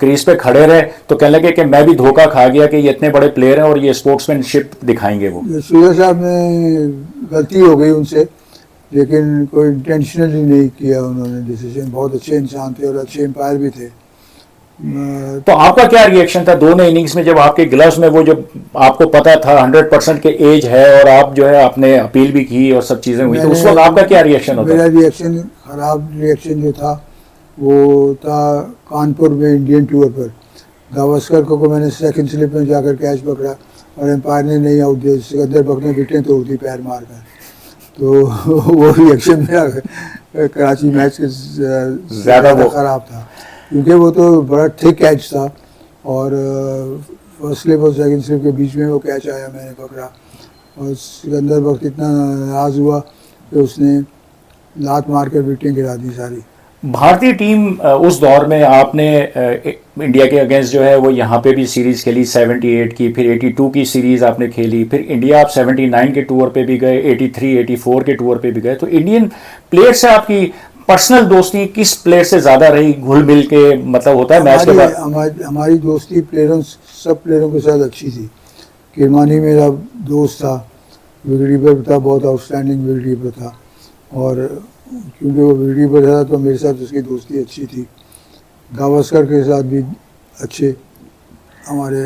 کریز پہ کھڑے رہے تو کہنے لگے کہ میں بھی دھوکہ کھا گیا کہ یہ اتنے بڑے پلیئر ہیں اور یہ اسپورٹس مین شپ دکھائیں گے. وہ شجاع صاحب نے غلطی ہو گئی ان سے, لیکن کوئی انٹینشنلی نہیں کیا انہوں نے ڈیسیژن. بہت اچھے انسان تھے اور اچھے امپائر بھی تھے. تو آپ کا کیا ری ایکشن تھا دونوں اننگز میں, جب آپ کے گلوز میں وہ جب آپ کو پتا تھا 100% کے ایج ہے اور آپ جو ہے آپ نے اپیل بھی کی اور سب چیزیں ہوئی, تو اس وقت آپ کا کیا ری ایکشن ہوتا؟ میرا ری ایکشن خراب ری ایکشن جو تھا وہ تھا کانپور میں انڈین ٹور پر. گواسکر کو میں نے سیکنڈ سلپ میں جا کر کیچ پکڑا اور امپائر نے نہیں آؤٹ دیا. سکندر بک نے وکٹیں توڑ دی پیر مار کر. تو وہ ری ایکشن میرا کراچی میچ کے زیادہ خراب تھا, کیونکہ وہ تو بڑا ٹھیک کیچ تھا اور فرسٹ سلپ اور سیکنڈ سلپ کے بیچ میں وہ کیچ آیا, میں نے پکڑا اور سکندر وقت اتنا ناراض ہوا کہ اس نے لات مار کر وکٹیں گرا دی ساری. بھارتی ٹیم اس دور میں آپ نے انڈیا کے اگینسٹ جو ہے وہ یہاں پہ بھی سیریز کھیلی 78 کی, پھر 82 کی سیریز آپ نے کھیلی, پھر انڈیا آپ 79 کے ٹور پہ بھی گئے, 83 84 کے ٹور پہ بھی گئے. تو انڈین پلیئر سے آپ کی پرسنل دوستی کس پلیئر سے زیادہ رہی, گھل مل کے مطلب ہوتا ہے میچ کے بعد؟ ہماری دوستی سب پلیئروں کے ساتھ اچھی تھی. کرمانی میرا دوست تھا, وکٹ کیپر تھا, بہت آؤٹ اسٹینڈنگ وکٹ کیپر تھا, اور کیونکہ وہ وکٹ کیپر تھا تو میرے ساتھ اس کی دوستی اچھی تھی. گواسکر کے ساتھ بھی اچھے ہمارے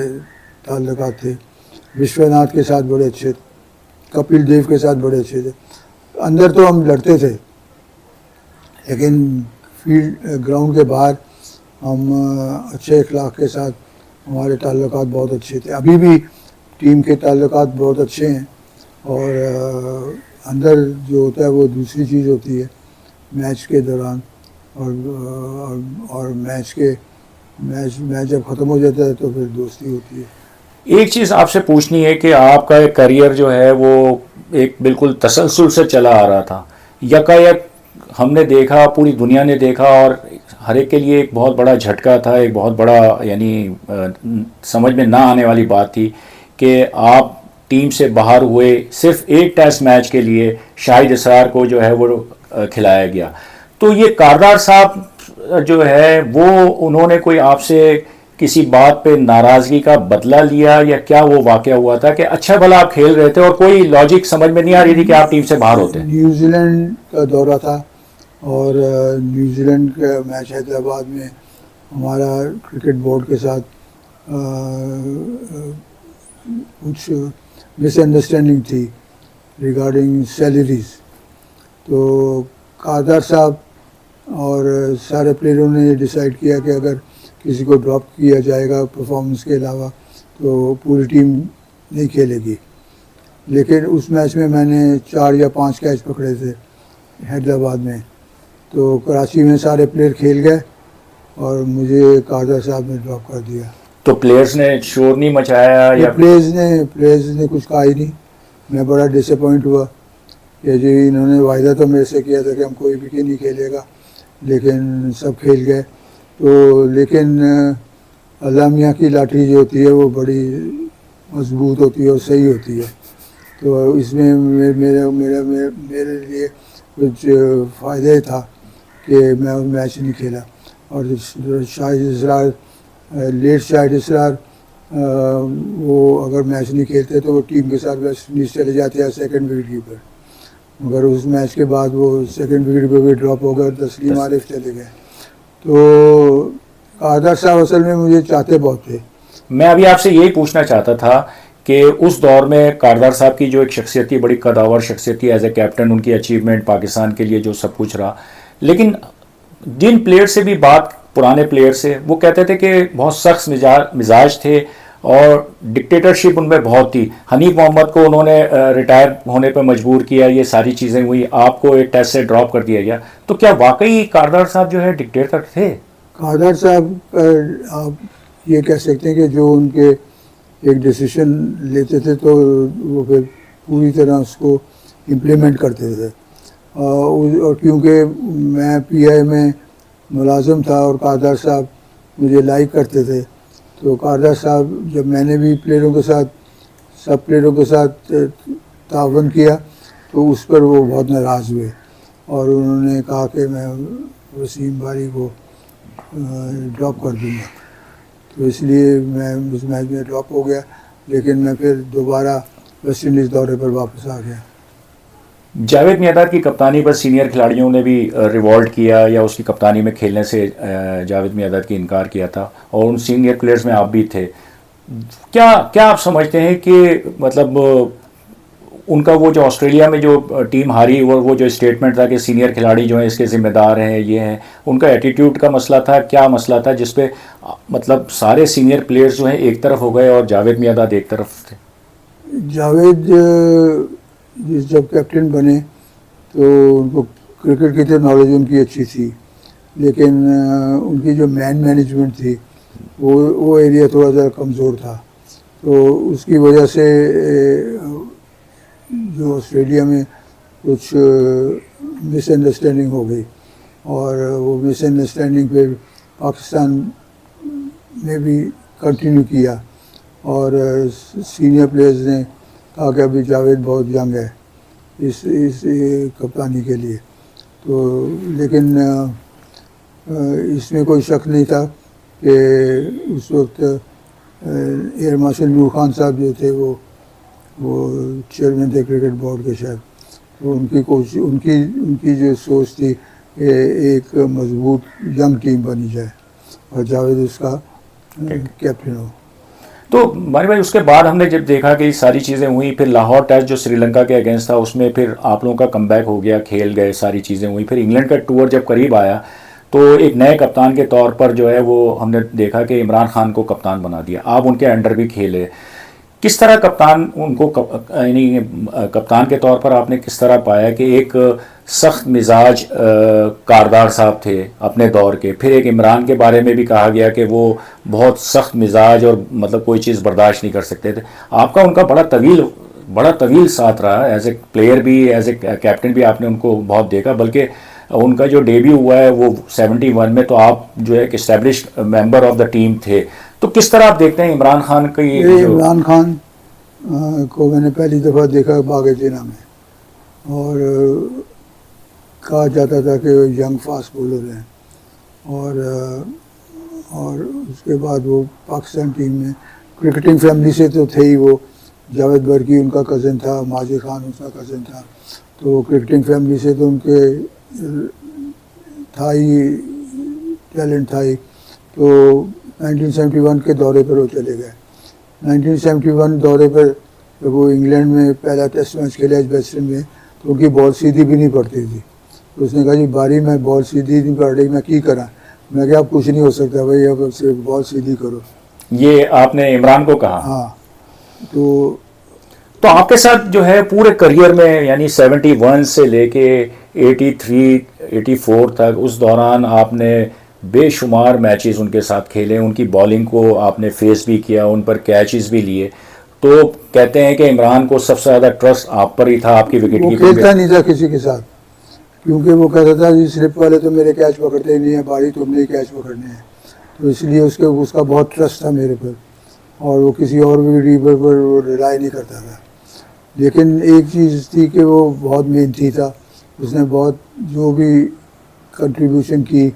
تعلقات تھے. وشوناتھ کے ساتھ بڑے اچھے, کپل دیو کے ساتھ بڑے اچھے تھے. اندر تو ہم لڑتے تھے, لیکن فیلڈ گراؤنڈ کے باہر ہم اچھے اخلاق کے ساتھ ہمارے تعلقات بہت اچھے تھے. ابھی بھی ٹیم کے تعلقات بہت اچھے ہیں، اور اندر جو ہوتا ہے وہ دوسری چیز ہوتی ہے میچ کے دوران، اور میچ جب ختم ہو جاتا ہے تو پھر دوستی ہوتی ہے۔ ایک چیز آپ سے پوچھنی ہے کہ آپ کا ایک کریئر جو ہے وہ ایک بالکل تسلسل سے چلا آ رہا تھا، یکایک ہم نے دیکھا، پوری دنیا نے دیکھا، اور ہر ایک کے لیے ایک بہت بڑا جھٹکا تھا، ایک بہت بڑا یعنی سمجھ میں نہ آنے والی بات تھی کہ آپ ٹیم سے باہر ہوئے صرف ایک ٹیسٹ میچ کے لیے شاہد اسرار کو جو ہے وہ کھلایا گیا۔ تو یہ کاردار صاحب جو ہے وہ انہوں نے کوئی آپ سے کسی بات پہ ناراضگی کا بدلہ لیا، یا کیا وہ واقعہ ہوا تھا کہ اچھا بھلا آپ کھیل رہے تھے اور کوئی لاجک سمجھ میں نہیں آ رہی تھی کہ آپ ٹیم سے باہر ہوتے ہیں؟ نیوزی لینڈ کا دورہ تھا، اور نیوزی لینڈ کا میچ حیدرآباد میں ہمارا کرکٹ بورڈ کے ساتھ کچھ مس انڈرسٹینڈنگ تھی ریگارڈنگ سیلریز، تو کاردار صاحب اور سارے پلیئروں نے یہ ڈیسائیڈ کیا کہ اگر کسی کو ڈراپ کیا جائے گا پرفارمنس کے علاوہ تو پوری ٹیم نہیں کھیلے گی۔ لیکن اس میچ میں میں نے 4 یا 5 کیچ پکڑے تھے حیدرآباد میں، تو کراچی میں سارے پلیئر کھیل گئے اور مجھے کاردار صاحب نے ڈراپ کر دیا۔ تو پلیئرز نے شور نہیں مچایا یا پلیئرز نے کچھ کہا ہی نہیں۔ میں بڑا ڈس اپوائنٹ ہوا کہ جی انہوں نے وعدہ تو میرے سے کیا تھا کہ ہم کوئی بھی نہیں کھیلے گا، لیکن سب کھیل گئے۔ تو لیکن اللہ میاں کی لاٹھی جو ہوتی ہے وہ بڑی مضبوط ہوتی ہے اور صحیح ہوتی ہے، تو اس میں میرے لیے کچھ فائدہ تھا کہ میں میچ نہیں کھیلا، اور شاہد اسرار شاہد اسرار وہ اگر میچ نہیں کھیلتے تو وہ ٹیم کے ساتھ ویسٹ انڈیز چلے جاتے ہیں 2nd وکٹ کیپر، مگر اس میچ کے بعد وہ 2nd وکٹ پہ بھی ڈراپ ہو گئے اور تسلیم عارف چلے گئے۔ تو کاردار صاحب اصل میں مجھے چاہتے بہت تھے۔ میں ابھی آپ سے یہی پوچھنا چاہتا تھا کہ اس دور میں کاردار صاحب کی جو ایک شخصیت تھی، بڑی قداور شخصیت تھی ایز اے کیپٹن، ان کی اچیومنٹ پاکستان کے لیے جو سب کچھ رہا، لیکن جن پلیئر سے بھی بات پرانے پلیئر سے، وہ کہتے تھے کہ بہت سخت مزاج تھے اور ڈکٹیٹرشپ ان میں بہت تھی۔ حنیف محمد کو انہوں نے ریٹائر ہونے پہ مجبور کیا، یہ ساری چیزیں ہوئی، آپ کو ایک ٹیسٹ سے ڈراپ کر دیا گیا۔ تو کیا واقعی کاردار صاحب جو ہے ڈکٹیٹر تھے؟ کاردار صاحب آپ یہ کہہ سکتے ہیں کہ جو ان کے ایک ڈیسیشن لیتے تھے تو وہ پھر پوری طرح اس کو امپلیمنٹ کرتے تھے، اور کیونکہ میں پی آئی میں ملازم تھا اور کاردار صاحب مجھے لائک کرتے تھے، تو کاردار صاحب جب میں نے بھی سب پلیئروں کے ساتھ تعاون کیا تو اس پر وہ بہت ناراض ہوئے، اور انہوں نے کہا کہ میں وسیم باری کو ڈراپ کر دوں گا، تو اس لیے میں اس میچ میں ڈراپ ہو گیا، لیکن میں پھر دوبارہ ویسٹ انڈیز دورے پر واپس آ گیا۔ جاوید میانداد کی کپتانی پر سینئر کھلاڑیوں نے بھی ریوالٹ کیا یا اس کی کپتانی میں کھیلنے سے جاوید میانداد کی انکار کیا تھا، اور ان سینئر پلیئرز میں آپ بھی تھے۔ کیا آپ سمجھتے ہیں کہ مطلب ان کا وہ جو آسٹریلیا میں جو ٹیم ہاری، وہ جو اسٹیٹمنٹ تھا کہ سینئر کھلاڑی جو ہیں اس کے ذمہ دار ہیں، یہ ہیں، ان کا ایٹیٹیوڈ کا مسئلہ تھا، کیا مسئلہ تھا جس پہ مطلب سارے سینئر پلیئرز جو ہیں ایک طرف ہو گئے اور جاوید میانداد ایک طرف تھے؟ جاوید جب کیپٹن بنے تو ان کو کرکٹ کی تو نالج ان کی اچھی تھی، لیکن ان کی جو مینجمنٹ تھی وہ ایریا تھوڑا سا کمزور تھا، تو اس کی وجہ سے جو آسٹریلیا میں کچھ مس انڈرسٹینڈنگ ہو گئی، اور وہ مس انڈرسٹینڈنگ پھر پاکستان میں بھی کنٹینیو کیا، اور سینئر پلیئرز نے کہا کہ ابھی جاوید بہت ینگ ہے اس کپتانی کے لیے، تو لیکن اس میں کوئی شک نہیں تھا کہ اس وقت ایئر مارشل نور خان صاحب جو تھے وہ چیئرمین تھے کرکٹ بورڈ کے شاید، تو ان کی کوشش ان کی جو سوچ تھی کہ ایک مضبوط ینگ ٹیم بنی جائے اور جاوید اس کا کیپٹن ہو۔ تو مانی بھائی اس کے بعد ہم نے جب دیکھا کہ یہ ساری چیزیں ہوئیں، پھر لاہور ٹیسٹ جو سری لنکا کے اگینسٹ تھا اس میں پھر آپ لوگوں کا کم بیک ہو گیا، کھیل گئے، ساری چیزیں ہوئیں، پھر انگلینڈ کا ٹور جب قریب آیا تو ایک نئے کپتان کے طور پر جو ہے وہ ہم نے دیکھا کہ عمران خان کو کپتان بنا دیا، آپ ان کے انڈر بھی کھیلے۔ کس طرح کپتان ان کو یعنی کپتان کے طور پر آپ نے کس طرح پایا کہ ایک سخت مزاج کاردار صاحب تھے اپنے دور کے، پھر ایک عمران کے بارے میں بھی کہا گیا کہ وہ بہت سخت مزاج اور مطلب کوئی چیز برداشت نہیں کر سکتے تھے. آپ کا ان کا بڑا طویل ساتھ رہا ایز اے پلیئر بھی، ایز اے کیپٹن بھی آپ نے ان کو بہت دیکھا، بلکہ ان کا جو ڈیبیو ہوا ہے وہ 71 میں، تو آپ جو ہے ایک established member of the team تھے. تو کس طرح آپ دیکھتے ہیں عمران خان کا عمران خان کو میں نے پہلی دفعہ دیکھا باغ جینا میں، اور کہا جاتا تھا کہ وہ ینگ فاسٹ بولر ہیں، اور اس کے بعد وہ پاکستان ٹیم میں کرکٹنگ فیملی سے تو تھے ہی. وہ جاوید برکی ان کا کزن تھا، ماجد خان ان کا کزن تھا، تو کرکٹنگ فیملی سے تو ان کے تھا ہی ٹیلنٹ تھا ہی. تو 1971 کے دورے پر وہ چلے گئے. 1971 دورے پر جب وہ انگلینڈ میں پہلا ٹیسٹ میچ کھیلا ایجبسٹن میں، تو ان کی بال سیدھی بھی نہیں پڑتی تھی. تو اس نے کہا جی باری میں بال سیدھی نہیں پڑ رہی، میں کی کرا؟ میں کہا اب کچھ نہیں ہو سکتا بھائی، اب صرف بال سیدھی کرو. یہ آپ نے عمران کو کہا؟ ہاں. تو آپ کے ساتھ جو ہے پورے کریئر میں یعنی 71 سے لے کے 83 84 تک، اس دوران آپ نے بے شمار میچز ان کے ساتھ کھیلے، ان کی بالنگ کو آپ نے فیس بھی کیا، ان پر کیچز بھی لیے. تو کہتے ہیں کہ عمران کو سب سے زیادہ ٹرسٹ آپ پر ہی تھا، آپ کی وکٹ وہ کیپنگ. کھیلتا نہیں تھا کسی کے ساتھ، کیونکہ وہ کہتا تھا جی سلپ والے تو میرے کیچ پکڑتے ہی نہیں ہیں، باری تم نے ہی کیچ پکڑنے ہیں. تو اس لیے اس کا بہت ٹرسٹ تھا میرے پر، اور وہ کسی اور وکٹ پر وہ ریلائی نہیں کرتا تھا. لیکن ایک چیز تھی کہ وہ بہت محنتی تھا. اس نے بہت جو بھی کنٹریبیوشن کی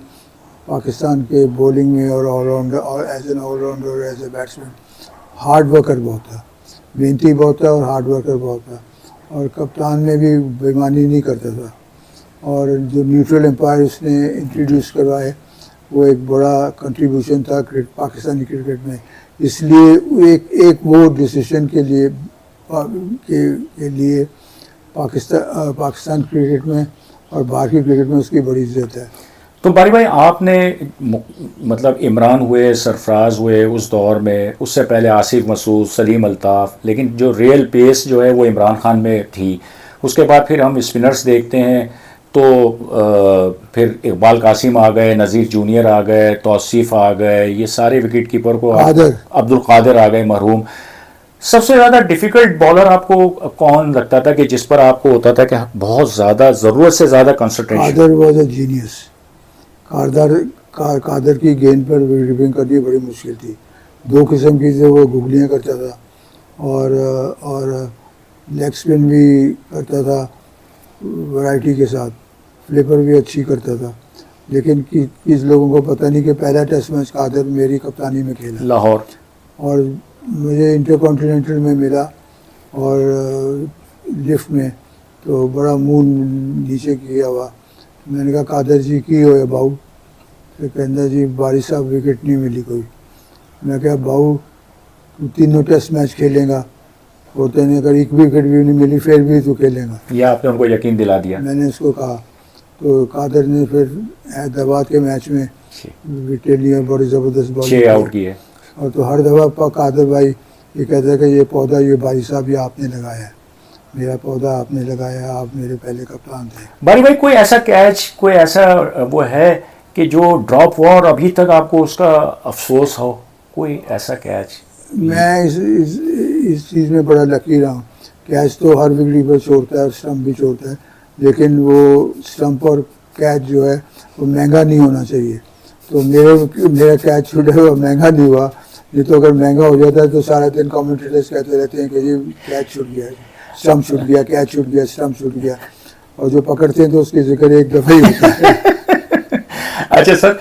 پاکستان کے بولنگ میں، اور آل راؤنڈر، اور as an all rounder, as a batsman, hard worker بہت تھا، محنتی بہت تھا اور ہارڈ ورکر بہت تھا. اور کپتان میں بھی بےمانی نہیں کرتا تھا. اور جو نیوٹرل امپائر اس نے انٹروڈیوس کروائے، وہ ایک بڑا کنٹریبیوشن تھا پاکستانی کرکٹ میں. اس لیے ایک وہ ڈیسیشن کے لیے پاکستان کرکٹ میں اور باہر کی کرکٹ میں اس کی بڑی عزت ہے. تو باری بھائی، آپ نے مطلب عمران ہوئے، سرفراز ہوئے اس دور میں، اس سے پہلے آصف مسعود، سلیم الطاف، لیکن جو ریئل پیس جو ہے وہ عمران خان میں تھی. اس کے بعد پھر ہم اسپنرز دیکھتے ہیں تو پھر اقبال قاسم آ گئے، نذیر جونیئر آ گئے، توصیف آ گئے، یہ سارے وکٹ کیپر کو، عبد القادر آ گئے مرحوم. سب سے زیادہ ڈیفیکلٹ بالر آپ کو کون لگتا تھا کہ جس پر آپ کو ہوتا تھا کہ بہت زیادہ ضرورت سے زیادہ concentration? Qadir was a genius. Qadir کی گیند پر وکٹ کیپنگ کرنی بڑی مشکل تھی. دو قسم کی سے وہ گگلیاں کرتا تھا، اور لیگ اسپن بھی کرتا تھا ورائٹی کے ساتھ، فلپر بھی اچھی کرتا تھا. لیکن کس لوگوں کو پتہ نہیں کہ پہلا ٹیسٹ میچ قادر میری کپتانی میں کھیلا لاہور، اور مجھے انٹر کانٹیننٹل میں ملا اور لفٹ میں، تو بڑا منہ نیچے کیا ہوا. میں نے کہا قادر جی کی ہوئے باؤ؟ پھر کہنا جی باری صاحب وکٹ نہیں ملی کوئی. میں کہا باؤ تو تینوں ٹیسٹ میچ کھیلیں گا، ہوتے نے اگر ایک وکٹ بھی نہیں ملی پھر بھی تو کھیلیں گا. یہ آپ نے ان کو یقین دلا دیا. میں نے اس کو کہا. تو قادر نے پھر حیدرآباد کے میچ میں وکٹیں لی، بڑی زبردست بال 6 آؤٹ کیے. اور تو ہر دفعہ قادر بھائی یہ کہتا ہے کہ یہ پودا یہ باری صاحب یہ آپ نے لگایا ہے، میرا پودا آپ نے لگایا، آپ میرے پہلے کپتان تھے. باری بھائی، کوئی ایسا کیچ، کوئی ایسا وہ ہے کہ جو ڈراپ ہوا اور ابھی تک آپ کو اس کا افسوس ہو؟ کوئی ایسا کیچ؟ میں اس چیز میں بڑا لکی رہا ہوں. کیچ تو ہر وکٹ پر چھوڑتا ہے، اسٹمپ بھی چھوڑتا ہے، لیکن وہ اسٹمپ اور کیچ جو ہے وہ مہنگا نہیں ہونا چاہیے. تو میرا کیچ چھوٹا ہوا مہنگا نہیں ہوا. نہیں تو اگر مہنگا ہو جاتا ہے تو سارا دن کامنٹیٹرز کہتے رہتے ہیں کہ یہ کیچ چھوٹ گیا، اسٹمپ چھوٹ گیا، کیچ چھوٹ گیا، اسٹمپ چھوٹ گیا، اور جو پکڑتے ہیں تو اس کی ذکر ایک دفعہ ہی ہوتا ہے. اچھا سر،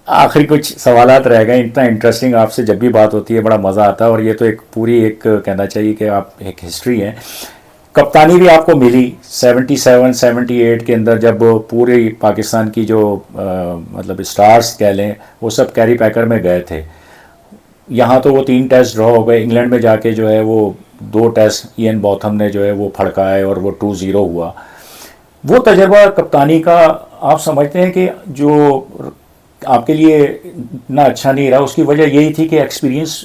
آخری کچھ سوالات رہ گئے. اتنا انٹرسٹنگ آپ سے جب بھی بات ہوتی ہے بڑا مزہ آتا ہے، اور یہ تو ایک پوری ایک کہنا چاہیے کہ آپ ایک ہسٹری ہے. کپتانی بھی آپ کو ملی 77 78 کے اندر، جب پوری پاکستان کی جو مطلب اسٹارز کہہ لیں وہ سب کیری پیکر میں گئے تھے. یہاں تو وہ 3 ٹیسٹ ڈرا ہو گئے، انگلینڈ میں جا کے جو ہے وہ 2 ٹیسٹ این بوتھم نے جو ہے وہ پھڑکائے اور وہ 2-0 ہوا. وہ تجربہ کپتانی کا آپ سمجھتے ہیں کہ جو آپ کے لیے اتنا اچھا نہیں رہا، اس کی وجہ یہی تھی کہ ایکسپیرینس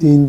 3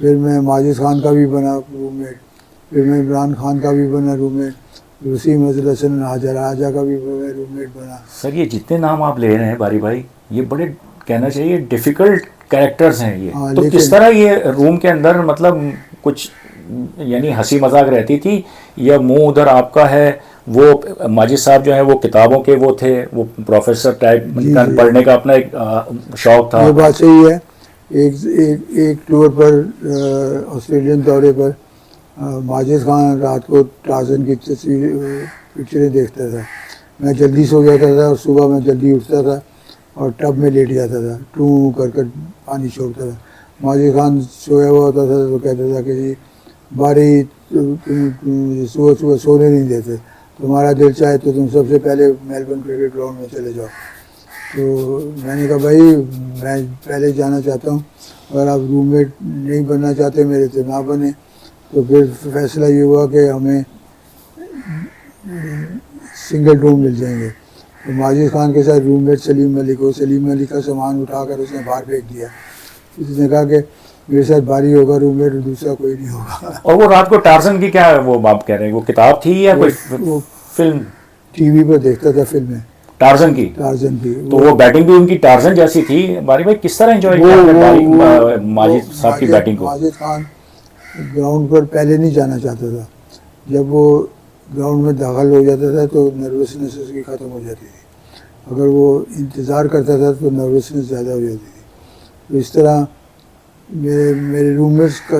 پھر میں ماجد خان کا بھی بنا روم میٹ، پھر میں عمران خان کا بھی بنا روم میٹ، پھر وسیم اضل حسن حاجہ راجہ کا بھی میں روم میٹ بنا. سر یہ جتنے نام آپ لے رہے ہیں باری بھائی، یہ بڑے کہنا چاہیے ڈیفیکلٹ کریکٹرز ہیں یہ. ہاں، تو لیکن کس طرح یہ روم کے اندر مطلب کچھ یعنی ہنسی مذاق رہتی تھی، یا منہ ادھر آپ کا ہے؟ وہ ماجد صاحب جو ہیں وہ کتابوں کے وہ تھے، وہ پروفیسر ٹائپ کا پڑھنے کا اپنا ایک شوق تھا. یہ بات صحیح ہے. ایک ٹور پر آسٹریلین دورے پر ماجد خان رات کو ٹارزن کی پکچریں دیکھتا تھا. میں جلدی سو جاتا تھا اور صبح میں جلدی اٹھتا تھا اور ٹب میں لیٹ جاتا تھا، ٹوں کر پانی چھوڑتا تھا. ماجد خان سویا ہوا ہوتا تھا تو کہتا تھا کہ جی باری صبح صبح سونے نہیں دیتے، تمہارا دل چاہے تو تم سب سے پہلے میلبورن کرکٹ گراؤنڈ میں چلے جاؤ. تو میں نے کہا بھائی میں پہلے جانا چاہتا ہوں، اگر آپ روم میٹ نہیں بننا چاہتے میرے تو نہ بنے. تو پھر فیصلہ یہ ہوا کہ ہمیں سنگل روم مل جائیں گے. تو ماجد خان کے ساتھ روم میٹ سلیم علی کو، سلیم علی کا سامان اٹھا کر اس نے باہر پھینک دیا. اس نے کہا کہ میرے ساتھ باری ہوگا روم میٹ، دوسرا کوئی نہیں ہوگا. اور وہ رات کو ٹارزن کی کیا وہ آپ کہہ رہے ہیں، وہ کتاب تھی یا کوئی فلم؟ ٹی وی پر دیکھتا تھا فلمیں ٹارزن کی. کی. تو وہ بیٹنگ بھی ان کی ٹارزن جیسی تھی. باری بھائی کس طرح انجوائے کیا ماجد صاحب کی بیٹنگ کو؟ ماجد خان گراؤنڈ پر پہلے نہیں جانا چاہتا تھا. جب وہ گراؤنڈ میں داخل ہو جاتا تھا تو نروسنس اس کی ختم ہو جاتی تھی. اگر وہ انتظار کرتا تھا تو نروسنس زیادہ ہو جاتی تھی. تو اس طرح میرے روم میٹس کا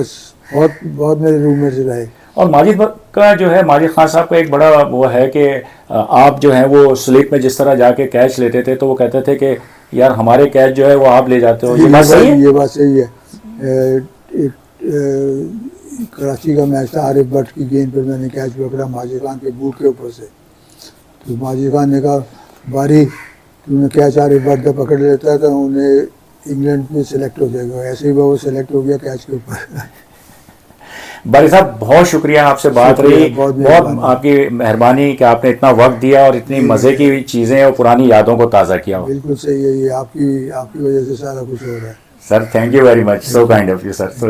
بہت میرے روم میٹس رہے. اور ماجد کا جو ہے، ماجد خان صاحب کا ایک بڑا وہ ہے کہ آپ جو ہیں وہ سلیپ میں جس طرح جا کے کیچ لیتے تھے تو وہ کہتے تھے کہ یار ہمارے کیچ جو ہے وہ آپ لے جاتے ہو. یہ بات صحیح ہے؟ یہ بات صحیح ہے. کراچی کا میچ تھا، عارف بٹ کی گیند پر میں نے کیچ پکڑا ماجد خان کے بوٹ کے اوپر سے. تو ماجد خان نے کہا باری تم نے کیچ عارف بٹ کا پکڑ لیتا تو انہیں انگلینڈ میں سلیکٹ ہو جائے گا. ایسے ہی وہ سلیکٹ ہو گیا کیچ کے اوپر. باری صاحب بہت شکریہ، آپ سے بات رہی، بہت آپ کی مہربانی کہ آپ نے اتنا وقت دیا اور اتنی مزے کی چیزیں اور پرانی یادوں کو تازہ کیا. بالکل صحیح ہے، یہ آپ کی وجہ سے سارا کچھ ہو رہا ہے. Sir thank you very much, so kind of you sir.